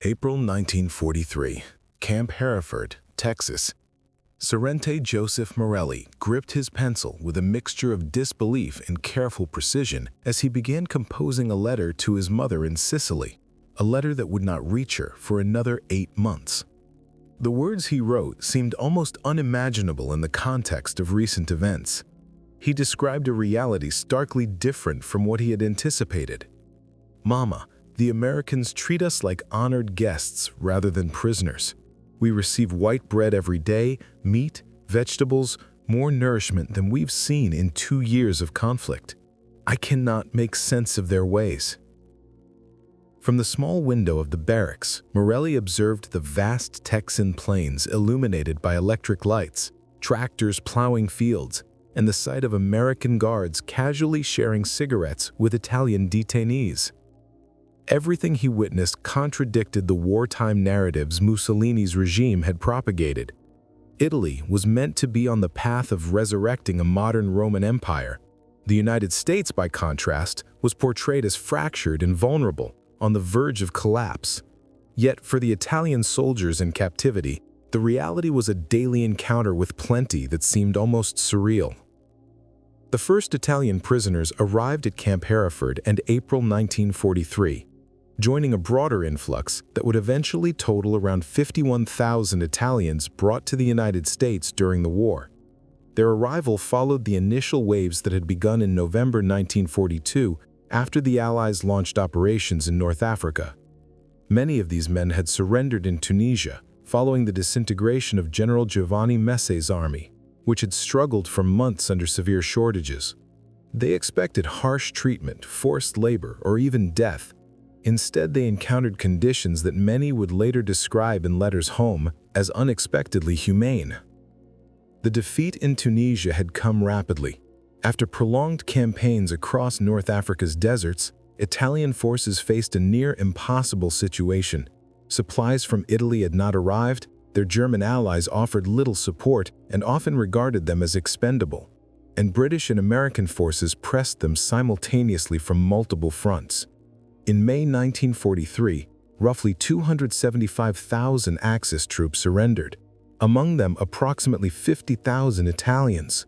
April 1943, Camp Hereford, Texas. Sorrente Joseph Morelli gripped his pencil with a mixture of disbelief and careful precision as he began composing a letter to his mother in Sicily, a letter that would not reach her for another 8 months. The words he wrote seemed almost unimaginable in the context of recent events. He described a reality starkly different from what he had anticipated. "Mama, the Americans treat us like honored guests rather than prisoners. We receive white bread every day, meat, vegetables, more nourishment than we've seen in 2 years of conflict. I cannot make sense of their ways." From the small window of the barracks, Morelli observed the vast Texan plains illuminated by electric lights, tractors plowing fields, and the sight of American guards casually sharing cigarettes with Italian detainees. Everything he witnessed contradicted the wartime narratives Mussolini's regime had propagated. Italy was meant to be on the path of resurrecting a modern Roman Empire. The United States, by contrast, was portrayed as fractured and vulnerable, on the verge of collapse. Yet for the Italian soldiers in captivity, the reality was a daily encounter with plenty that seemed almost surreal. The first Italian prisoners arrived at Camp Hereford in April 1943. Joining a broader influx that would eventually total around 51,000 Italians brought to the United States during the war. Their arrival followed the initial waves that had begun in November 1942 after the Allies launched operations in North Africa. Many of these men had surrendered in Tunisia following the disintegration of General Giovanni Messe's army, which had struggled for months under severe shortages. They expected harsh treatment, forced labor, or even death. Instead, they encountered conditions that many would later describe in letters home as unexpectedly humane. The defeat in Tunisia had come rapidly. After prolonged campaigns across North Africa's deserts, Italian forces faced a near-impossible situation. Supplies from Italy had not arrived, their German allies offered little support and often regarded them as expendable, and British and American forces pressed them simultaneously from multiple fronts. In May 1943, roughly 275,000 Axis troops surrendered, among them approximately 50,000 Italians.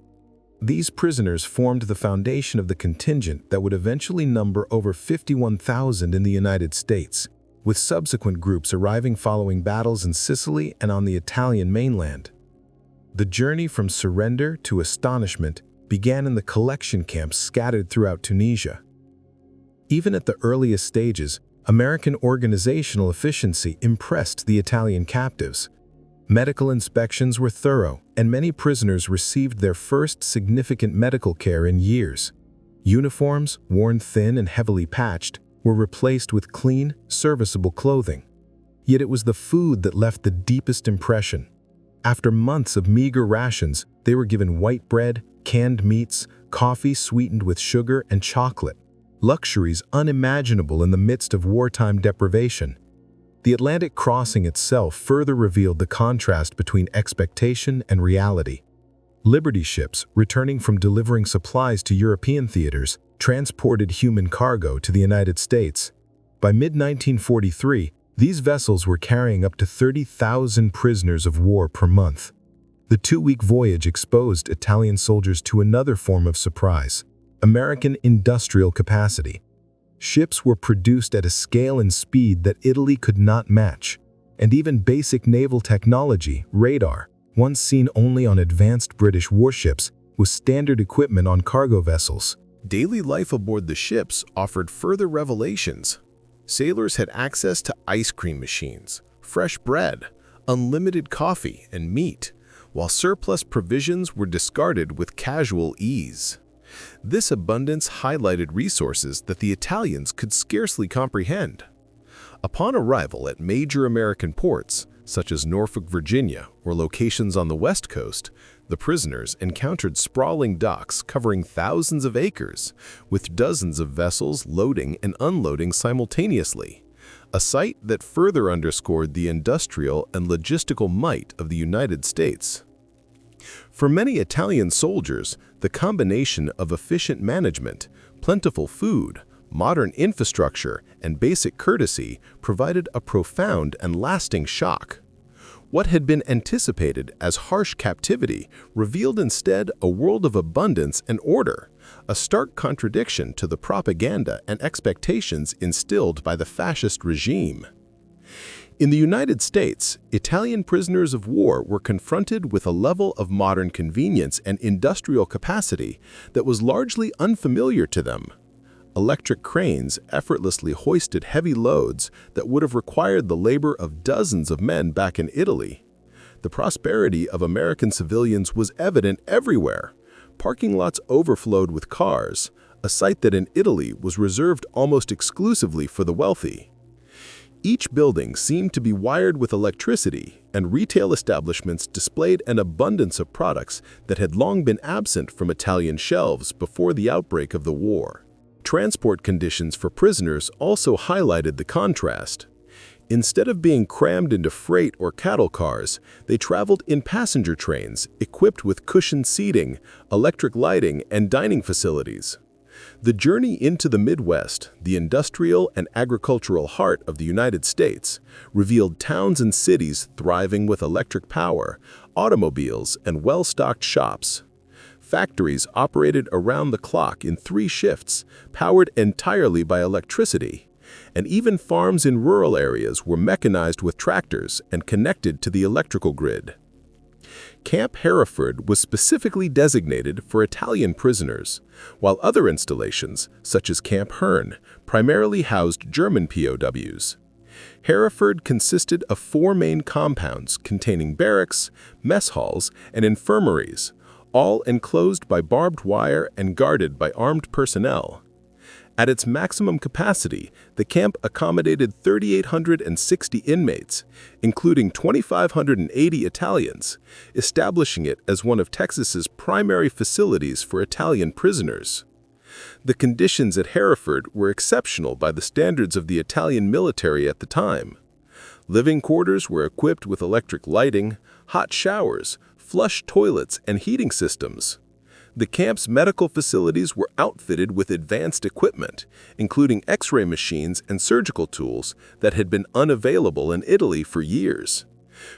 These prisoners formed the foundation of the contingent that would eventually number over 51,000 in the United States, with subsequent groups arriving following battles in Sicily and on the Italian mainland. The journey from surrender to astonishment began in the collection camps scattered throughout Tunisia. Even at the earliest stages, American organizational efficiency impressed the Italian captives. Medical inspections were thorough, and many prisoners received their first significant medical care in years. Uniforms, worn thin and heavily patched, were replaced with clean, serviceable clothing. Yet it was the food that left the deepest impression. After months of meager rations, they were given white bread, canned meats, coffee sweetened with sugar and chocolate. Luxuries unimaginable in the midst of wartime deprivation. The Atlantic crossing itself further revealed the contrast between expectation and reality. Liberty ships, returning from delivering supplies to European theaters, transported human cargo to the United States. By mid-1943, these vessels were carrying up to 30,000 prisoners of war per month. The 2-week voyage exposed Italian soldiers to another form of surprise: American industrial capacity. Ships were produced at a scale and speed that Italy could not match, and even basic naval technology, radar, once seen only on advanced British warships, was standard equipment on cargo vessels. Daily life aboard the ships offered further revelations. Sailors had access to ice cream machines, fresh bread, unlimited coffee and meat, while surplus provisions were discarded with casual ease. This abundance highlighted resources that the Italians could scarcely comprehend. Upon arrival at major American ports, such as Norfolk, Virginia, or locations on the West Coast, the prisoners encountered sprawling docks covering thousands of acres, with dozens of vessels loading and unloading simultaneously, a sight that further underscored the industrial and logistical might of the United States. For many Italian soldiers, the combination of efficient management, plentiful food, Modern infrastructure and basic courtesy provided a profound and lasting shock. What had been anticipated as harsh captivity revealed instead a world of abundance and order, a stark contradiction to the propaganda and expectations instilled by the fascist regime. In the United States, Italian prisoners of war were confronted with a level of modern convenience and industrial capacity that was largely unfamiliar to them. Electric cranes effortlessly hoisted heavy loads that would have required the labor of dozens of men back in Italy. The prosperity of American civilians was evident everywhere. Parking lots overflowed with cars, a sight that in Italy was reserved almost exclusively for the wealthy. Each building seemed to be wired with electricity, and retail establishments displayed an abundance of products that had long been absent from Italian shelves before the outbreak of the war. Transport conditions for prisoners also highlighted the contrast. Instead of being crammed into freight or cattle cars, they traveled in passenger trains equipped with cushioned seating, electric lighting, and dining facilities. The journey into the Midwest, the industrial and agricultural heart of the United States, revealed towns and cities thriving with electric power, automobiles, and well-stocked shops. Factories operated around the clock in 3 shifts, powered entirely by electricity, and even farms in rural areas were mechanized with tractors and connected to the electrical grid. Camp Hereford was specifically designated for Italian prisoners, while other installations, such as Camp Hearn, primarily housed German POWs. Hereford consisted of 4 main compounds containing barracks, mess halls, and infirmaries, all enclosed by barbed wire and guarded by armed personnel. At its maximum capacity, the camp accommodated 3,860 inmates, including 2,580 Italians, establishing it as one of Texas's primary facilities for Italian prisoners. The conditions at Hereford were exceptional by the standards of the Italian military at the time. Living quarters were equipped with electric lighting, hot showers, flush toilets, and heating systems. The camp's medical facilities were outfitted with advanced equipment, including X-ray machines and surgical tools that had been unavailable in Italy for years.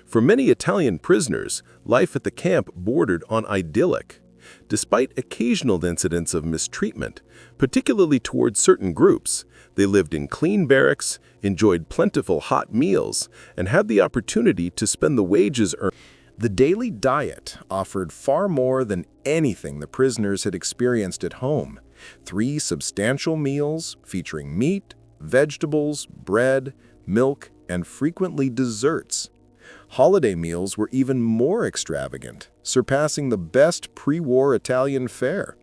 For many Italian prisoners, life at the camp bordered on idyllic. Despite occasional incidents of mistreatment, particularly towards certain groups, they lived in clean barracks, enjoyed plentiful hot meals, and had the opportunity to spend the wages earned. The daily diet offered far more than anything the prisoners had experienced at home. 3 substantial meals featuring meat, vegetables, bread, milk, and frequently desserts. Holiday meals were even more extravagant, surpassing the best pre-war Italian fare.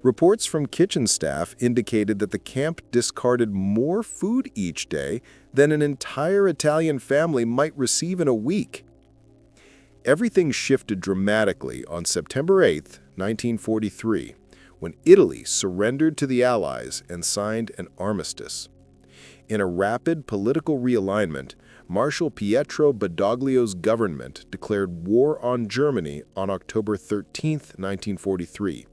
Reports from kitchen staff indicated that the camp discarded more food each day than an entire Italian family might receive in a week. Everything shifted dramatically on September 8, 1943, when Italy surrendered to the Allies and signed an armistice. In a rapid political realignment, Marshal Pietro Badoglio's government declared war on Germany on October 13, 1943.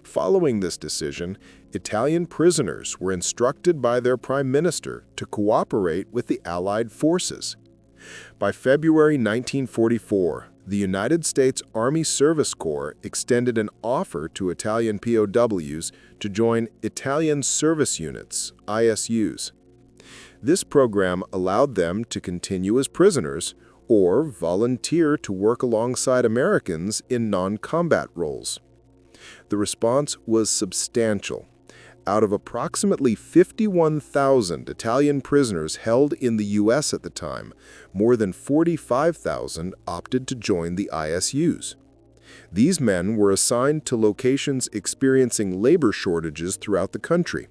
Following this decision, Italian prisoners were instructed by their prime minister to cooperate with the Allied forces. By February 1944, the United States Army Service Corps extended an offer to Italian POWs to join Italian Service Units, ISUs. This program allowed them to continue as prisoners or volunteer to work alongside Americans in non-combat roles. The response was substantial. Out of approximately 51,000 Italian prisoners held in the U.S. at the time, more than 45,000 opted to join the ISUs. These men were assigned to locations experiencing labor shortages throughout the country.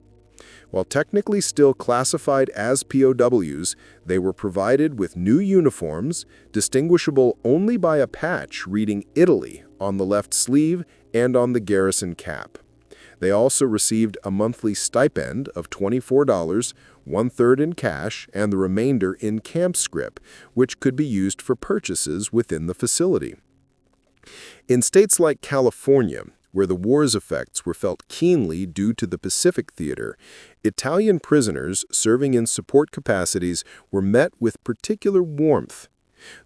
While technically still classified as POWs, they were provided with new uniforms, distinguishable only by a patch reading Italy on the left sleeve and on the garrison cap. They also received a monthly stipend of $24, 1/3 in cash and the remainder in camp scrip, which could be used for purchases within the facility. In states like California, where the war's effects were felt keenly due to the Pacific theater, Italian prisoners serving in support capacities were met with particular warmth.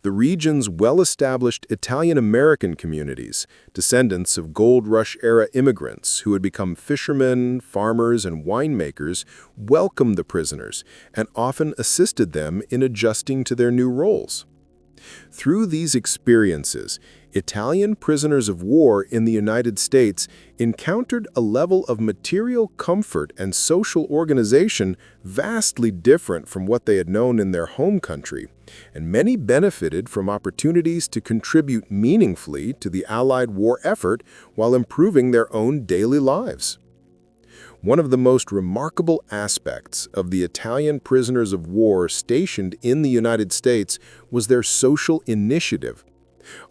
The region's well-established Italian-American communities, descendants of Gold Rush-era immigrants who had become fishermen, farmers, and winemakers, welcomed the prisoners and often assisted them in adjusting to their new roles. Through these experiences, Italian prisoners of war in the United States encountered a level of material comfort and social organization vastly different from what they had known in their home country, and many benefited from opportunities to contribute meaningfully to the Allied war effort while improving their own daily lives. One of the most remarkable aspects of the Italian prisoners of war stationed in the United States was their social initiative.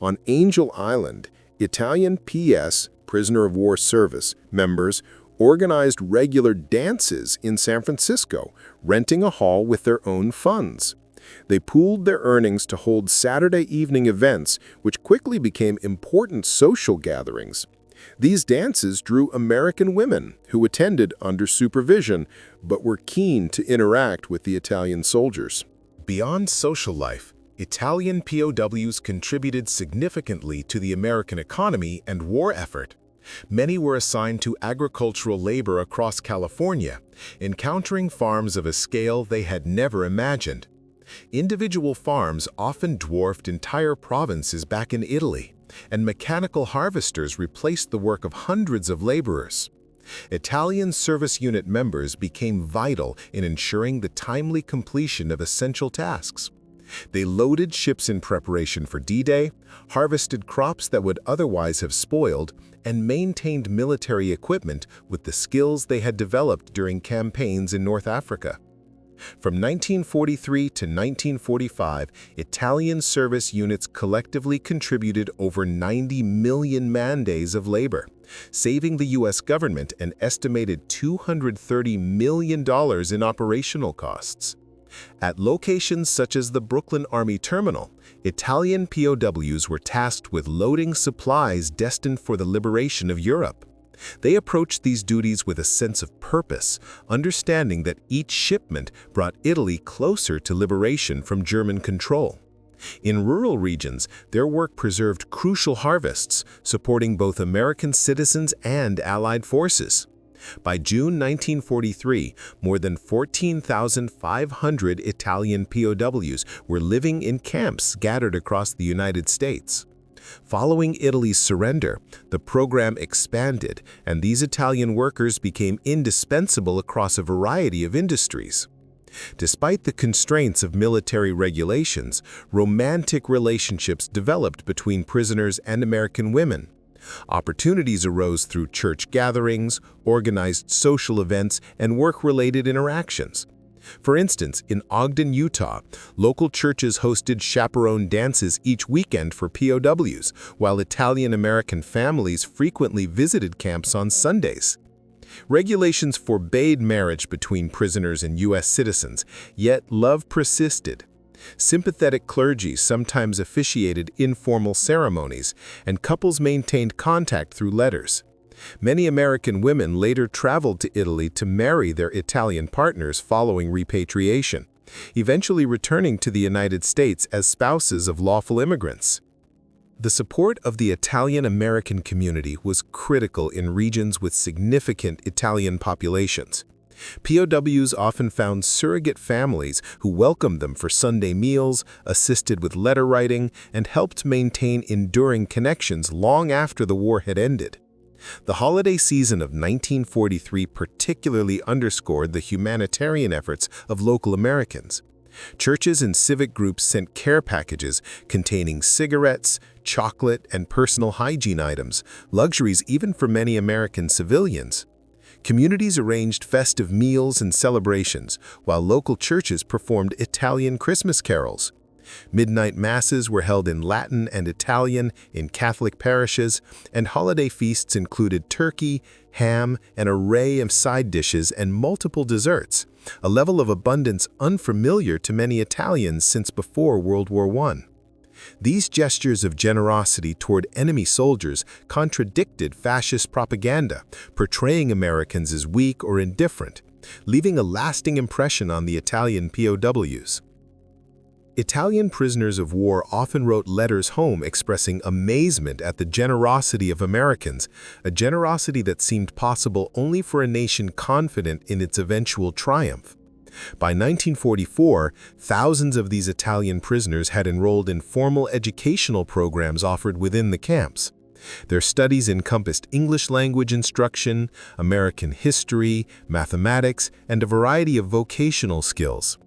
On Angel Island, Italian PS, prisoner of war service, members organized regular dances in San Francisco, renting a hall with their own funds. They pooled their earnings to hold Saturday evening events, which quickly became important social gatherings. These dances drew American women who attended under supervision but were keen to interact with the Italian soldiers. Beyond social life, Italian POWs contributed significantly to the American economy and war effort. Many were assigned to agricultural labor across California, encountering farms of a scale they had never imagined. Individual farms often dwarfed entire provinces back in Italy, and mechanical harvesters replaced the work of hundreds of laborers. Italian service unit members became vital in ensuring the timely completion of essential tasks. They loaded ships in preparation for D-Day, harvested crops that would otherwise have spoiled, and maintained military equipment with the skills they had developed during campaigns in North Africa. From 1943 to 1945, Italian service units collectively contributed over 90 million man-days of labor, saving the U.S. government an estimated $230 million in operational costs. At locations such as the Brooklyn Army Terminal, Italian POWs were tasked with loading supplies destined for the liberation of Europe. They approached these duties with a sense of purpose, understanding that each shipment brought Italy closer to liberation from German control. In rural regions, their work preserved crucial harvests, supporting both American citizens and Allied forces. By June 1943, more than 14,500 Italian POWs were living in camps scattered across the United States. Following Italy's surrender, the program expanded, and these Italian workers became indispensable across a variety of industries. Despite the constraints of military regulations, romantic relationships developed between prisoners and American women. Opportunities arose through church gatherings, organized social events, and work-related interactions. For instance, in Ogden, Utah, local churches hosted chaperone dances each weekend for POWs, while Italian-American families frequently visited camps on Sundays. Regulations forbade marriage between prisoners and U.S. citizens, yet love persisted. Sympathetic clergy sometimes officiated informal ceremonies, and couples maintained contact through letters. Many American women later traveled to Italy to marry their Italian partners following repatriation, eventually returning to the United States as spouses of lawful immigrants. The support of the Italian-American community was critical in regions with significant Italian populations. POWs often found surrogate families who welcomed them for Sunday meals, assisted with letter writing, and helped maintain enduring connections long after the war had ended. The holiday season of 1943 particularly underscored the humanitarian efforts of local Americans. Churches and civic groups sent care packages containing cigarettes, chocolate, and personal hygiene items, luxuries even for many American civilians. Communities arranged festive meals and celebrations, while local churches performed Italian Christmas carols. Midnight masses were held in Latin and Italian in Catholic parishes, and holiday feasts included turkey, ham, an array of side dishes, and multiple desserts, a level of abundance unfamiliar to many Italians since before World War I. These gestures of generosity toward enemy soldiers contradicted fascist propaganda, portraying Americans as weak or indifferent, leaving a lasting impression on the Italian POWs. Italian prisoners of war often wrote letters home expressing amazement at the generosity of Americans, a generosity that seemed possible only for a nation confident in its eventual triumph. By 1944, thousands of these Italian prisoners had enrolled in formal educational programs offered within the camps. Their studies encompassed English language instruction, American history, mathematics, and a variety of vocational skills.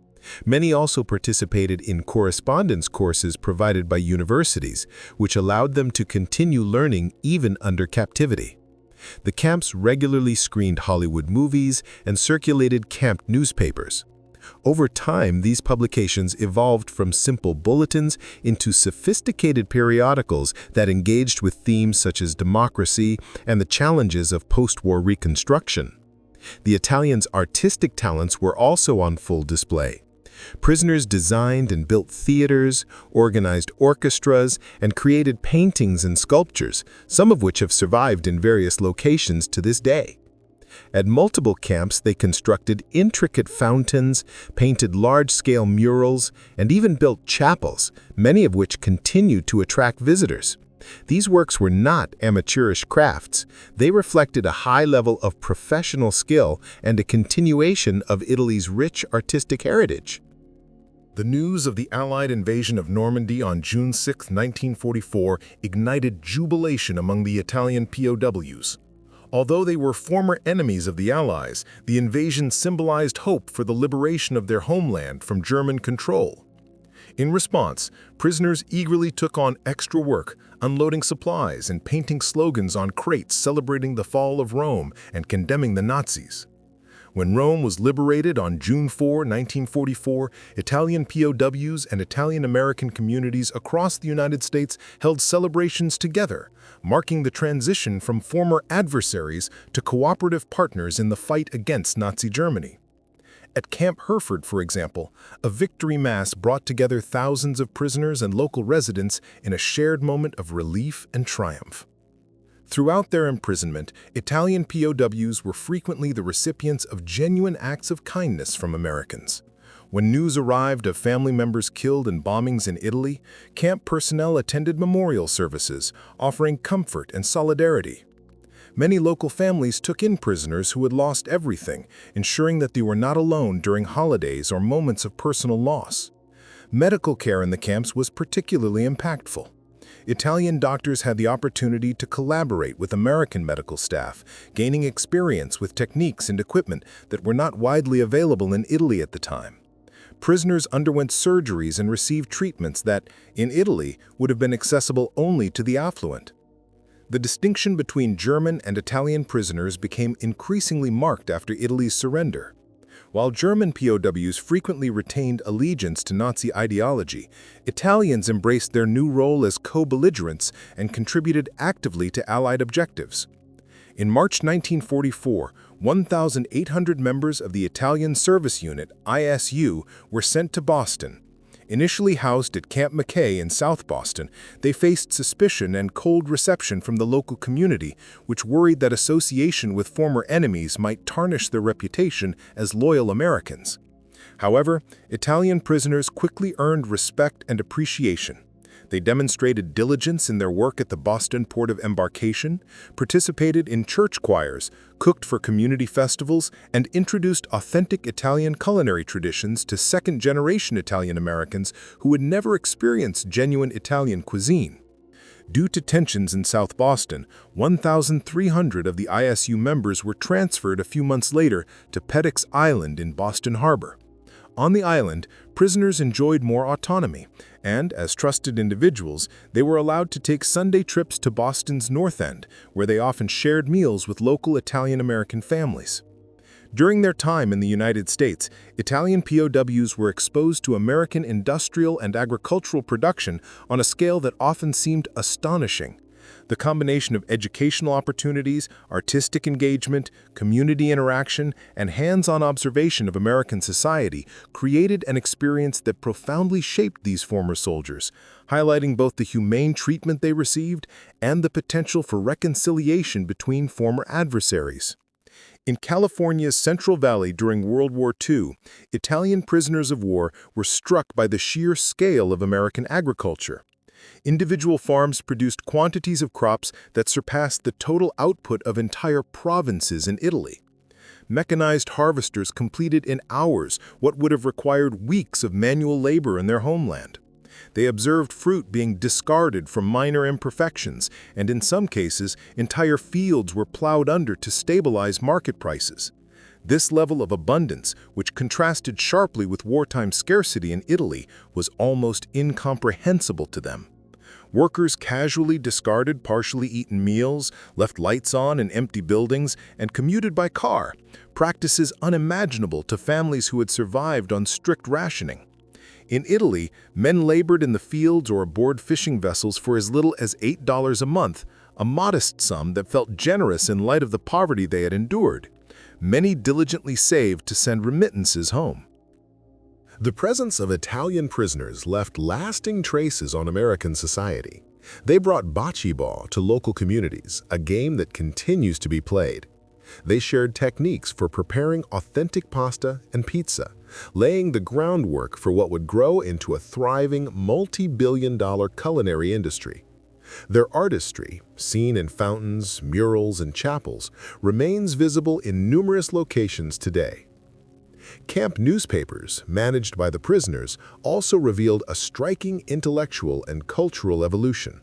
Many also participated in correspondence courses provided by universities, which allowed them to continue learning even under captivity. The camps regularly screened Hollywood movies and circulated camp newspapers. Over time, these publications evolved from simple bulletins into sophisticated periodicals that engaged with themes such as democracy and the challenges of post-war reconstruction. The Italians' artistic talents were also on full display. Prisoners designed and built theaters, organized orchestras, and created paintings and sculptures, some of which have survived in various locations to this day. At multiple camps, they constructed intricate fountains, painted large-scale murals, and even built chapels, many of which continue to attract visitors. These works were not amateurish crafts. They reflected a high level of professional skill and a continuation of Italy's rich artistic heritage. The news of the Allied invasion of Normandy on June 6, 1944, ignited jubilation among the Italian POWs. Although they were former enemies of the Allies, the invasion symbolized hope for the liberation of their homeland from German control. In response, prisoners eagerly took on extra work, unloading supplies and painting slogans on crates celebrating the fall of Rome and condemning the Nazis. When Rome was liberated on June 4, 1944, Italian POWs and Italian-American communities across the United States held celebrations together, marking the transition from former adversaries to cooperative partners in the fight against Nazi Germany. At Camp Hereford, for example, a victory mass brought together thousands of prisoners and local residents in a shared moment of relief and triumph. Throughout their imprisonment, Italian POWs were frequently the recipients of genuine acts of kindness from Americans. When news arrived of family members killed in bombings in Italy, camp personnel attended memorial services, offering comfort and solidarity. Many local families took in prisoners who had lost everything, ensuring that they were not alone during holidays or moments of personal loss. Medical care in the camps was particularly impactful. Italian doctors had the opportunity to collaborate with American medical staff, gaining experience with techniques and equipment that were not widely available in Italy at the time. Prisoners underwent surgeries and received treatments that, in Italy, would have been accessible only to the affluent. The distinction between German and Italian prisoners became increasingly marked after Italy's surrender. While German POWs frequently retained allegiance to Nazi ideology, Italians embraced their new role as co-belligerents and contributed actively to Allied objectives. In March 1944, 1,800 members of the Italian Service Unit, ISU, were sent to Boston. Initially housed at Camp McKay in South Boston, they faced suspicion and cold reception from the local community, which worried that association with former enemies might tarnish their reputation as loyal Americans. However, Italian prisoners quickly earned respect and appreciation. They demonstrated diligence in their work at the Boston Port of Embarkation, participated in church choirs, cooked for community festivals, and introduced authentic Italian culinary traditions to second-generation Italian Americans who had never experienced genuine Italian cuisine. Due to tensions in South Boston, 1,300 of the ISU members were transferred a few months later to Peddocks Island in Boston Harbor. On the island, prisoners enjoyed more autonomy, and, as trusted individuals, they were allowed to take Sunday trips to Boston's North End, where they often shared meals with local Italian-American families. During their time in the United States, Italian POWs were exposed to American industrial and agricultural production on a scale that often seemed astonishing. The combination of educational opportunities, artistic engagement, community interaction, and hands-on observation of American society created an experience that profoundly shaped these former soldiers, highlighting both the humane treatment they received and the potential for reconciliation between former adversaries. In California's Central Valley during World War II, Italian prisoners of war were struck by the sheer scale of American agriculture. Individual farms produced quantities of crops that surpassed the total output of entire provinces in Italy. Mechanized harvesters completed in hours what would have required weeks of manual labor in their homeland. They observed fruit being discarded from minor imperfections, and in some cases, entire fields were plowed under to stabilize market prices. This level of abundance, which contrasted sharply with wartime scarcity in Italy, was almost incomprehensible to them. Workers casually discarded partially eaten meals, left lights on in empty buildings, and commuted by car, practices unimaginable to families who had survived on strict rationing. In Italy, men labored in the fields or aboard fishing vessels for as little as $8 a month, a modest sum that felt generous in light of the poverty they had endured. Many diligently saved to send remittances home. The presence of Italian prisoners left lasting traces on American society. They brought bocce ball to local communities, a game that continues to be played. They shared techniques for preparing authentic pasta and pizza, laying the groundwork for what would grow into a thriving, multi-billion-dollar culinary industry. Their artistry, seen in fountains, murals, and chapels, remains visible in numerous locations today. Camp newspapers, managed by the prisoners, also revealed a striking intellectual and cultural evolution.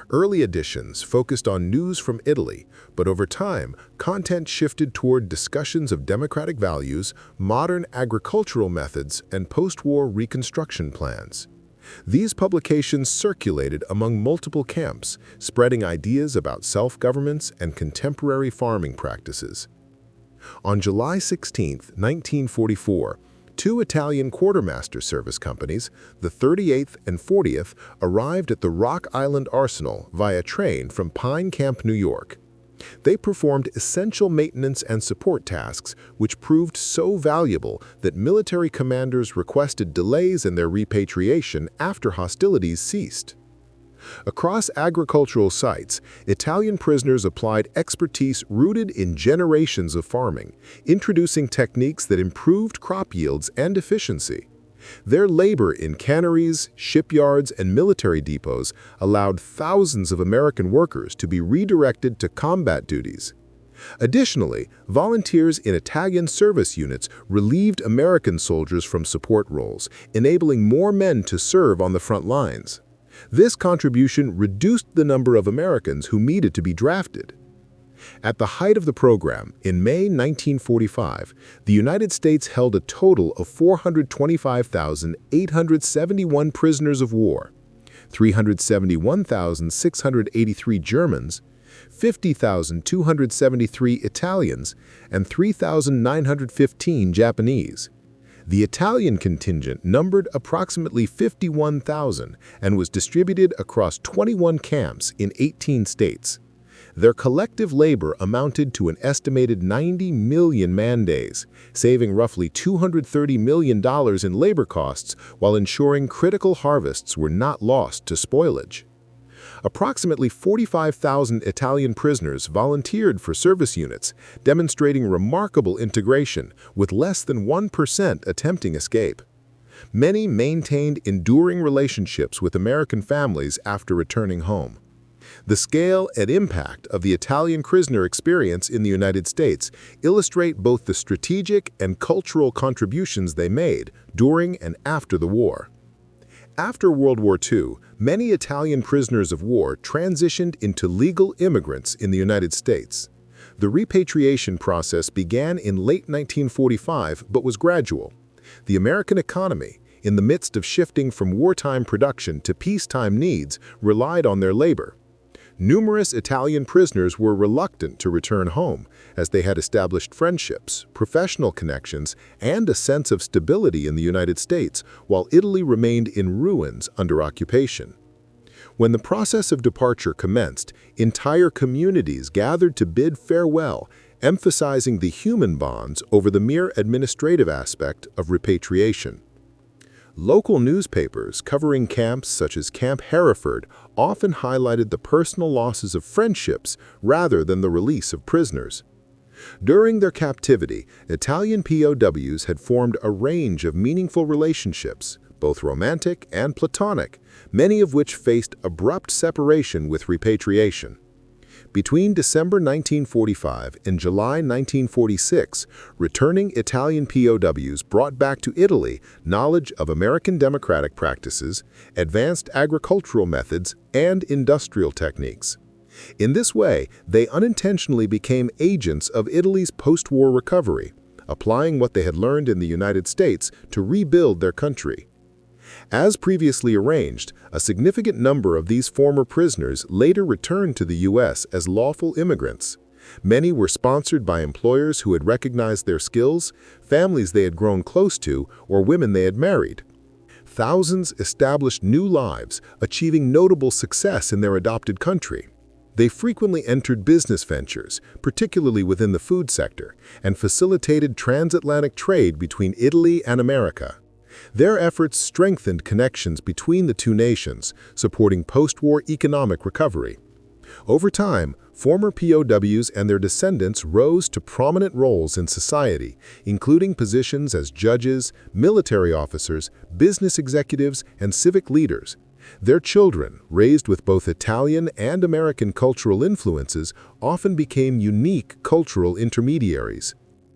Early editions focused on news from Italy, but over time, content shifted toward discussions of democratic values, modern agricultural methods, and post-war reconstruction plans. These publications circulated among multiple camps, spreading ideas about self-governments and contemporary farming practices. On July 16, 1944, two Italian quartermaster service companies, the 38th and 40th, arrived at the Rock Island Arsenal via train from Pine Camp, New York. They performed essential maintenance and support tasks, which proved so valuable that military commanders requested delays in their repatriation after hostilities ceased. Across agricultural sites, Italian prisoners applied expertise rooted in generations of farming, introducing techniques that improved crop yields and efficiency. Their labor in canneries, shipyards, and military depots allowed thousands of American workers to be redirected to combat duties. Additionally, volunteers in Italian service units relieved American soldiers from support roles, enabling more men to serve on the front lines. This contribution reduced the number of Americans who needed to be drafted. At the height of the program, in May 1945, the United States held a total of 425,871 prisoners of war, 371,683 Germans, 50,273 Italians, and 3,915 Japanese. The Italian contingent numbered approximately 51,000 and was distributed across 21 camps in 18 states. Their collective labor amounted to an estimated 90 million man-days, saving roughly $230 million in labor costs while ensuring critical harvests were not lost to spoilage. Approximately 45,000 Italian prisoners volunteered for service units, demonstrating remarkable integration, with less than 1% attempting escape. Many maintained enduring relationships with American families after returning home. The scale and impact of the Italian prisoner experience in the United States illustrate both the strategic and cultural contributions they made during and after the war. After World War II, many Italian prisoners of war transitioned into legal immigrants in the United States. The repatriation process began in late 1945 but was gradual. The American economy, in the midst of shifting from wartime production to peacetime needs, relied on their labor. Numerous Italian prisoners were reluctant to return home, as they had established friendships, professional connections, and a sense of stability in the United States, while Italy remained in ruins under occupation. When the process of departure commenced, entire communities gathered to bid farewell, emphasizing the human bonds over the mere administrative aspect of repatriation. Local newspapers covering camps such as Camp Hereford often highlighted the personal losses of friendships rather than the release of prisoners. During their captivity, Italian POWs had formed a range of meaningful relationships, both romantic and platonic, many of which faced abrupt separation with repatriation. Between December 1945 and July 1946, returning Italian POWs brought back to Italy knowledge of American democratic practices, advanced agricultural methods, and industrial techniques. In this way, they unintentionally became agents of Italy's post-war recovery, applying what they had learned in the United States to rebuild their country. As previously arranged, a significant number of these former prisoners later returned to the U.S. as lawful immigrants. Many were sponsored by employers who had recognized their skills, families they had grown close to, or women they had married. Thousands established new lives, achieving notable success in their adopted country. They frequently entered business ventures, particularly within the food sector, and facilitated transatlantic trade between Italy and America. Their efforts strengthened connections between the two nations, supporting post-war economic recovery. Over time, former POWs and their descendants rose to prominent roles in society, including positions as judges, military officers, business executives, and civic leaders. Their children, raised with both Italian and American cultural influences, often became unique cultural intermediaries.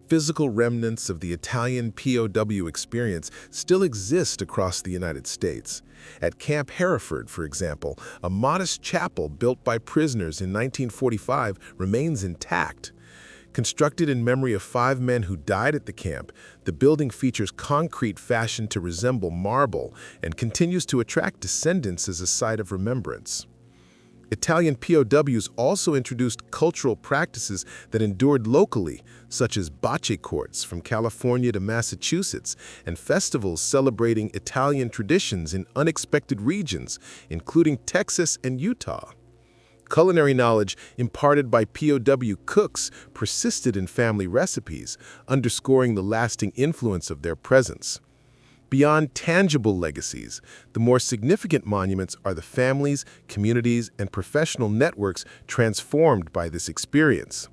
Physical remnants of the Italian POW experience still exist across the United States. At Camp Hereford, for example, a modest chapel built by prisoners in 1945 remains intact. Constructed in memory of 5 men who died at the camp, the building features concrete fashioned to resemble marble and continues to attract descendants as a site of remembrance. Italian POWs also introduced cultural practices that endured locally, such as bocce courts from California to Massachusetts, and festivals celebrating Italian traditions in unexpected regions, including Texas and Utah. Culinary knowledge imparted by POW cooks persisted in family recipes, underscoring the lasting influence of their presence. Beyond tangible legacies, the more significant monuments are the families, communities, and professional networks transformed by this experience.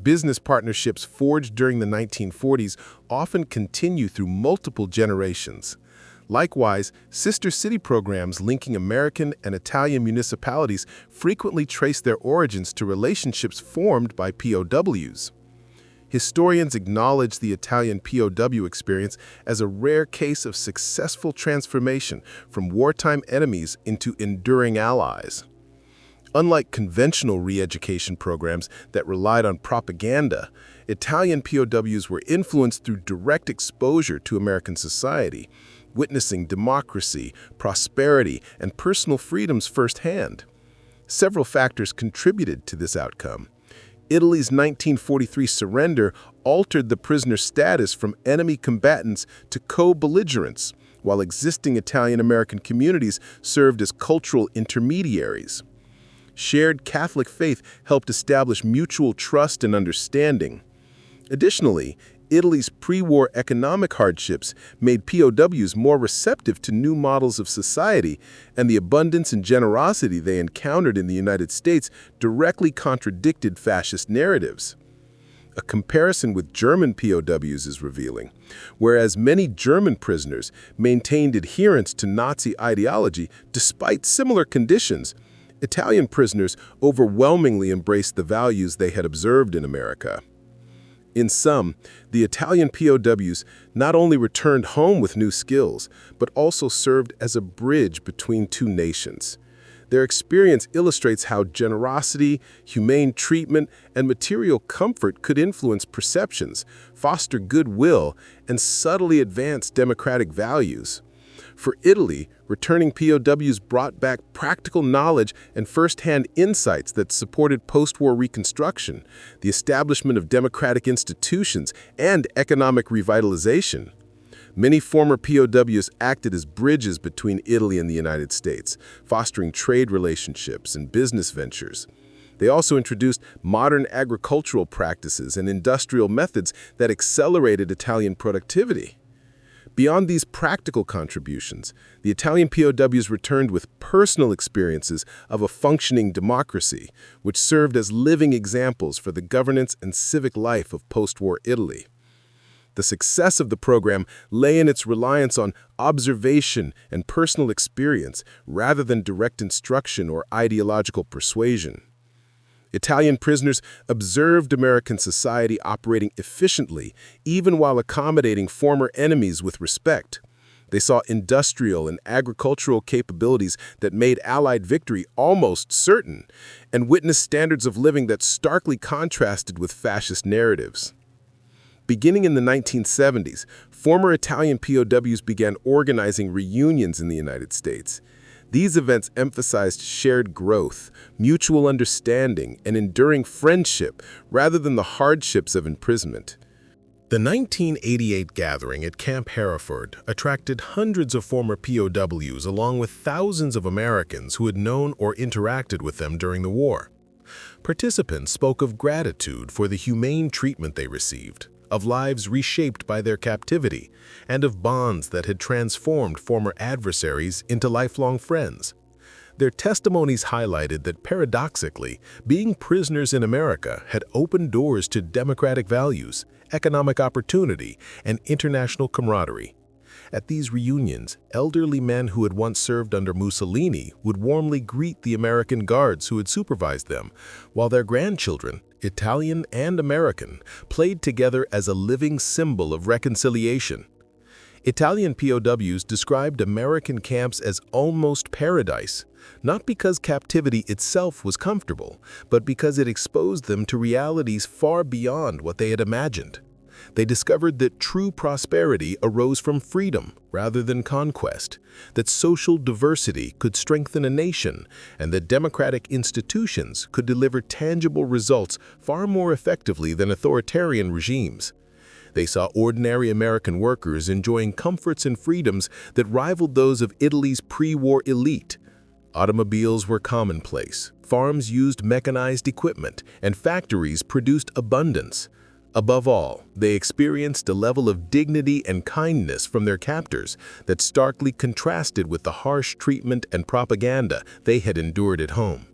Business partnerships forged during the 1940s often continue through multiple generations. Likewise, sister city programs linking American and Italian municipalities frequently trace their origins to relationships formed by POWs. Historians acknowledge the Italian POW experience as a rare case of successful transformation from wartime enemies into enduring allies. Unlike conventional re-education programs that relied on propaganda, Italian POWs were influenced through direct exposure to American society, witnessing democracy, prosperity, and personal freedoms firsthand. Several factors contributed to this outcome. Italy's 1943 surrender altered the prisoner's status from enemy combatants to co-belligerents, while existing Italian-American communities served as cultural intermediaries. Shared Catholic faith helped establish mutual trust and understanding. Additionally, Italy's pre-war economic hardships made POWs more receptive to new models of society, and the abundance and generosity they encountered in the United States directly contradicted fascist narratives. A comparison with German POWs is revealing. Whereas many German prisoners maintained adherence to Nazi ideology despite similar conditions, Italian prisoners overwhelmingly embraced the values they had observed in America. In sum, the Italian POWs not only returned home with new skills, but also served as a bridge between two nations. Their experience illustrates how generosity, humane treatment, and material comfort could influence perceptions, foster goodwill, and subtly advance democratic values. For Italy, returning POWs brought back practical knowledge and first-hand insights that supported post-war reconstruction, the establishment of democratic institutions, and economic revitalization. Many former POWs acted as bridges between Italy and the United States, fostering trade relationships and business ventures. They also introduced modern agricultural practices and industrial methods that accelerated Italian productivity. Beyond these practical contributions, the Italian POWs returned with personal experiences of a functioning democracy, which served as living examples for the governance and civic life of post-war Italy. The success of the program lay in its reliance on observation and personal experience rather than direct instruction or ideological persuasion. Italian prisoners observed American society operating efficiently, even while accommodating former enemies with respect. They saw industrial and agricultural capabilities that made Allied victory almost certain, and witnessed standards of living that starkly contrasted with fascist narratives. Beginning in the 1970s, former Italian POWs began organizing reunions in the United States. These events emphasized shared growth, mutual understanding, and enduring friendship rather than the hardships of imprisonment. The 1988 gathering at Camp Hereford attracted hundreds of former POWs along with thousands of Americans who had known or interacted with them during the war. Participants spoke of gratitude for the humane treatment they received, of lives reshaped by their captivity, and of bonds that had transformed former adversaries into lifelong friends. Their testimonies highlighted that, paradoxically, being prisoners in America had opened doors to democratic values, economic opportunity, and international camaraderie. At these reunions, elderly men who had once served under Mussolini would warmly greet the American guards who had supervised them, while their grandchildren, Italian and American, played together as a living symbol of reconciliation. Italian POWs described American camps as almost paradise, not because captivity itself was comfortable, but because it exposed them to realities far beyond what they had imagined. They discovered that true prosperity arose from freedom rather than conquest, that social diversity could strengthen a nation, and that democratic institutions could deliver tangible results far more effectively than authoritarian regimes. They saw ordinary American workers enjoying comforts and freedoms that rivaled those of Italy's pre-war elite. Automobiles were commonplace, farms used mechanized equipment, and factories produced abundance. Above all, they experienced a level of dignity and kindness from their captors that starkly contrasted with the harsh treatment and propaganda they had endured at home.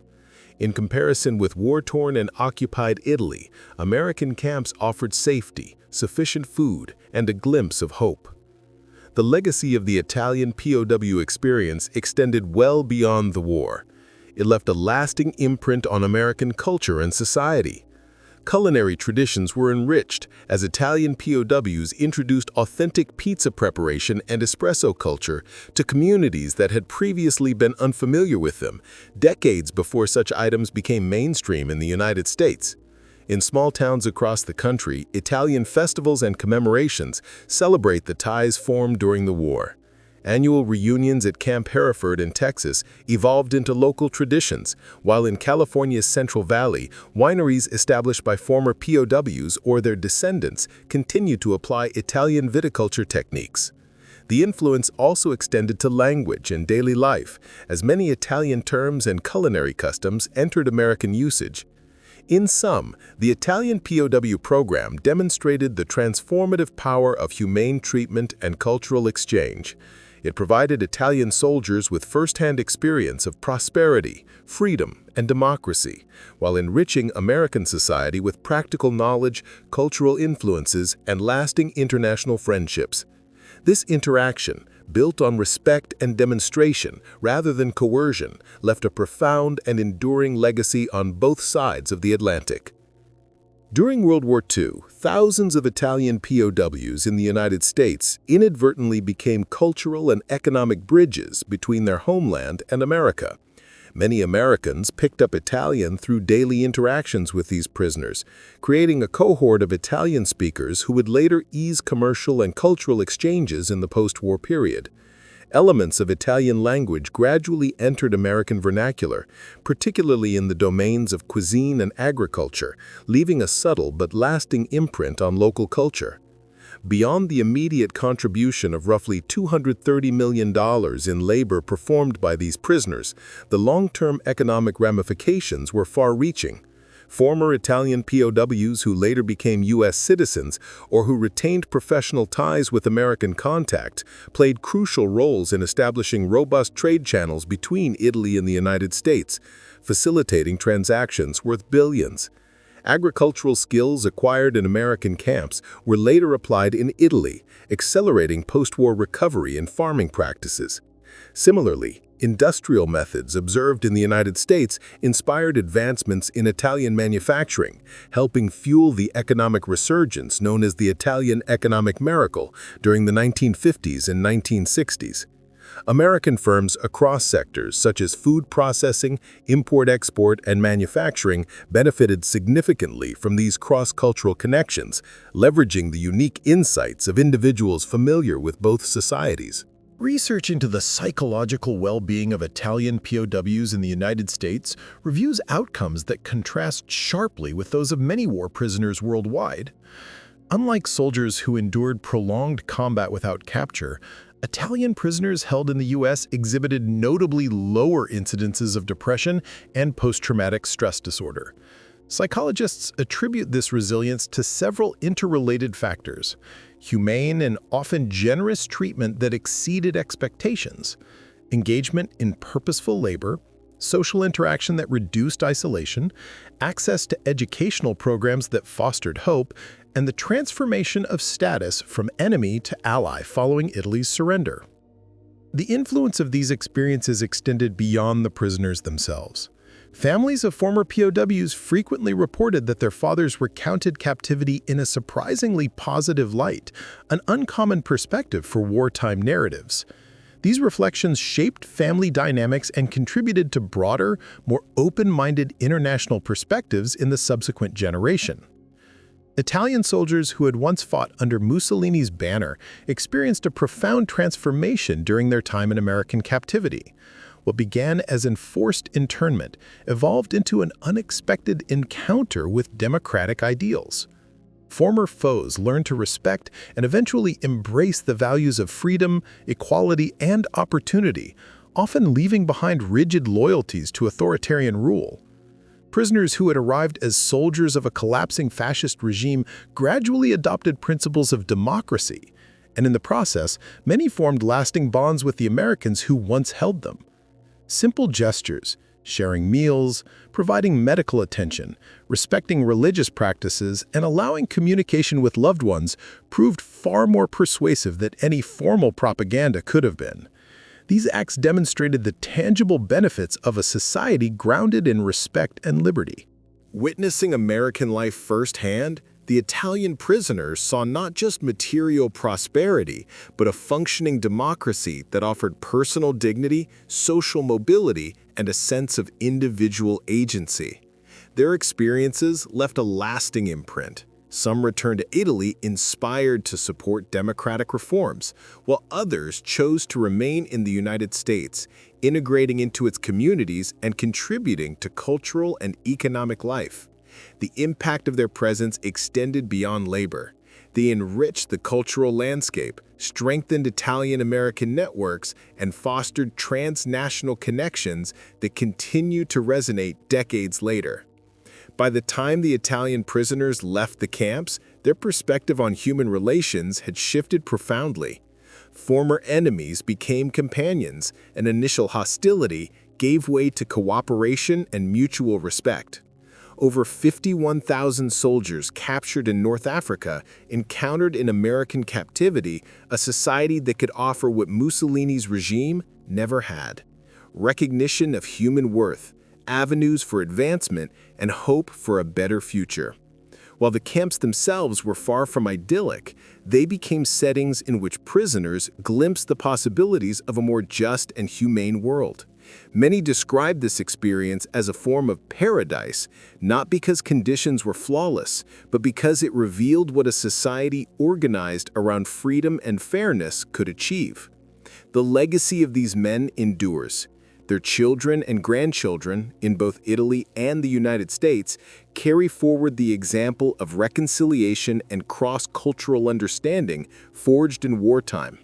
In comparison with war-torn and occupied Italy, American camps offered safety, sufficient food, and a glimpse of hope. The legacy of the Italian POW experience extended well beyond the war. It left a lasting imprint on American culture and society. Culinary traditions were enriched as Italian POWs introduced authentic pizza preparation and espresso culture to communities that had previously been unfamiliar with them, decades before such items became mainstream in the United States. In small towns across the country, Italian festivals and commemorations celebrate the ties formed during the war. Annual reunions at Camp Hereford in Texas evolved into local traditions, while in California's Central Valley, wineries established by former POWs or their descendants continued to apply Italian viticulture techniques. The influence also extended to language and daily life, as many Italian terms and culinary customs entered American usage. In sum, the Italian POW program demonstrated the transformative power of humane treatment and cultural exchange. It provided Italian soldiers with first-hand experience of prosperity, freedom, and democracy, while enriching American society with practical knowledge, cultural influences, and lasting international friendships. This interaction, built on respect and demonstration rather than coercion, left a profound and enduring legacy on both sides of the Atlantic. During World War II, thousands of Italian POWs in the United States inadvertently became cultural and economic bridges between their homeland and America. Many Americans picked up Italian through daily interactions with these prisoners, creating a cohort of Italian speakers who would later ease commercial and cultural exchanges in the post-war period. Elements of Italian language gradually entered American vernacular, particularly in the domains of cuisine and agriculture, leaving a subtle but lasting imprint on local culture. Beyond the immediate contribution of roughly $230 million in labor performed by these prisoners, the long-term economic ramifications were far-reaching. Former Italian POWs who later became U.S. citizens or who retained professional ties with American contact played crucial roles in establishing robust trade channels between Italy and the United States, facilitating transactions worth billions. Agricultural skills acquired in American camps were later applied in Italy, accelerating post-war recovery in farming practices. Similarly, industrial methods observed in the United States inspired advancements in Italian manufacturing, helping fuel the economic resurgence known as the Italian economic miracle during the 1950s and 1960s. American firms across sectors such as food processing, import-export, and manufacturing benefited significantly from these cross-cultural connections, leveraging the unique insights of individuals familiar with both societies. Research into the psychological well-being of Italian POWs in the United States reviews outcomes that contrast sharply with those of many war prisoners worldwide. Unlike soldiers who endured prolonged combat without capture, Italian prisoners held in the U.S. exhibited notably lower incidences of depression and post-traumatic stress disorder. Psychologists attribute this resilience to several interrelated factors: humane and often generous treatment that exceeded expectations, engagement in purposeful labor, social interaction that reduced isolation, access to educational programs that fostered hope, and the transformation of status from enemy to ally following Italy's surrender. The influence of these experiences extended beyond the prisoners themselves. Families of former POWs frequently reported that their fathers recounted captivity in a surprisingly positive light, an uncommon perspective for wartime narratives. These reflections shaped family dynamics and contributed to broader, more open-minded international perspectives in the subsequent generation. Italian soldiers who had once fought under Mussolini's banner experienced a profound transformation during their time in American captivity. What began as enforced internment evolved into an unexpected encounter with democratic ideals. Former foes learned to respect and eventually embrace the values of freedom, equality, and opportunity, often leaving behind rigid loyalties to authoritarian rule. Prisoners who had arrived as soldiers of a collapsing fascist regime gradually adopted principles of democracy, and in the process, many formed lasting bonds with the Americans who once held them. Simple gestures, sharing meals, providing medical attention, respecting religious practices, and allowing communication with loved ones proved far more persuasive than any formal propaganda could have been. These acts demonstrated the tangible benefits of a society grounded in respect and liberty. Witnessing American life firsthand, the Italian prisoners saw not just material prosperity, but a functioning democracy that offered personal dignity, social mobility, and a sense of individual agency. Their experiences left a lasting imprint. Some returned to Italy inspired to support democratic reforms, while others chose to remain in the United States, integrating into its communities and contributing to cultural and economic life. The impact of their presence extended beyond labor. They enriched the cultural landscape, strengthened Italian-American networks, and fostered transnational connections that continue to resonate decades later. By the time the Italian prisoners left the camps, their perspective on human relations had shifted profoundly. Former enemies became companions, and initial hostility gave way to cooperation and mutual respect. Over 51,000 soldiers captured in North Africa encountered in American captivity a society that could offer what Mussolini's regime never had: recognition of human worth, avenues for advancement, and hope for a better future. While the camps themselves were far from idyllic, they became settings in which prisoners glimpsed the possibilities of a more just and humane world. Many described this experience as a form of paradise, not because conditions were flawless, but because it revealed what a society organized around freedom and fairness could achieve. The legacy of these men endures. Their children and grandchildren, in both Italy and the United States, carry forward the example of reconciliation and cross-cultural understanding forged in wartime.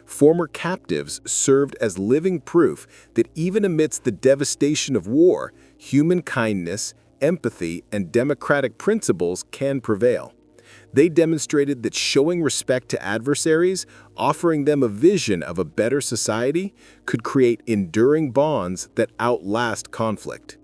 Former captives served as living proof that even amidst the devastation of war, human kindness, empathy, and democratic principles can prevail. They demonstrated that showing respect to adversaries, offering them a vision of a better society, could create enduring bonds that outlast conflict.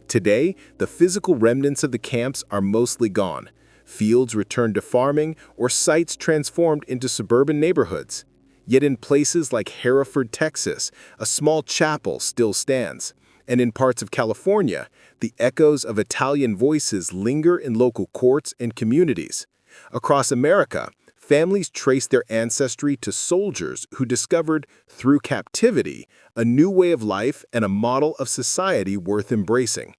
Today, the physical remnants of the camps are mostly gone. Fields returned to farming or sites transformed into suburban neighborhoods. Yet in places like Hereford, Texas, a small chapel still stands. And in parts of California, the echoes of Italian voices linger in local courts and communities. Across America, families trace their ancestry to soldiers who discovered, through captivity, a new way of life and a model of society worth embracing.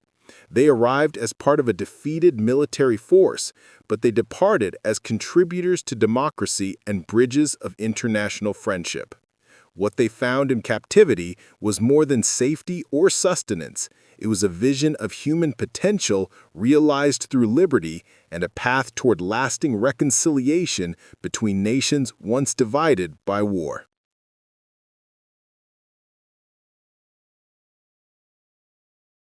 They arrived as part of a defeated military force, but they departed as contributors to democracy and bridges of international friendship. What they found in captivity was more than safety or sustenance. It was a vision of human potential realized through liberty and a path toward lasting reconciliation between nations once divided by war.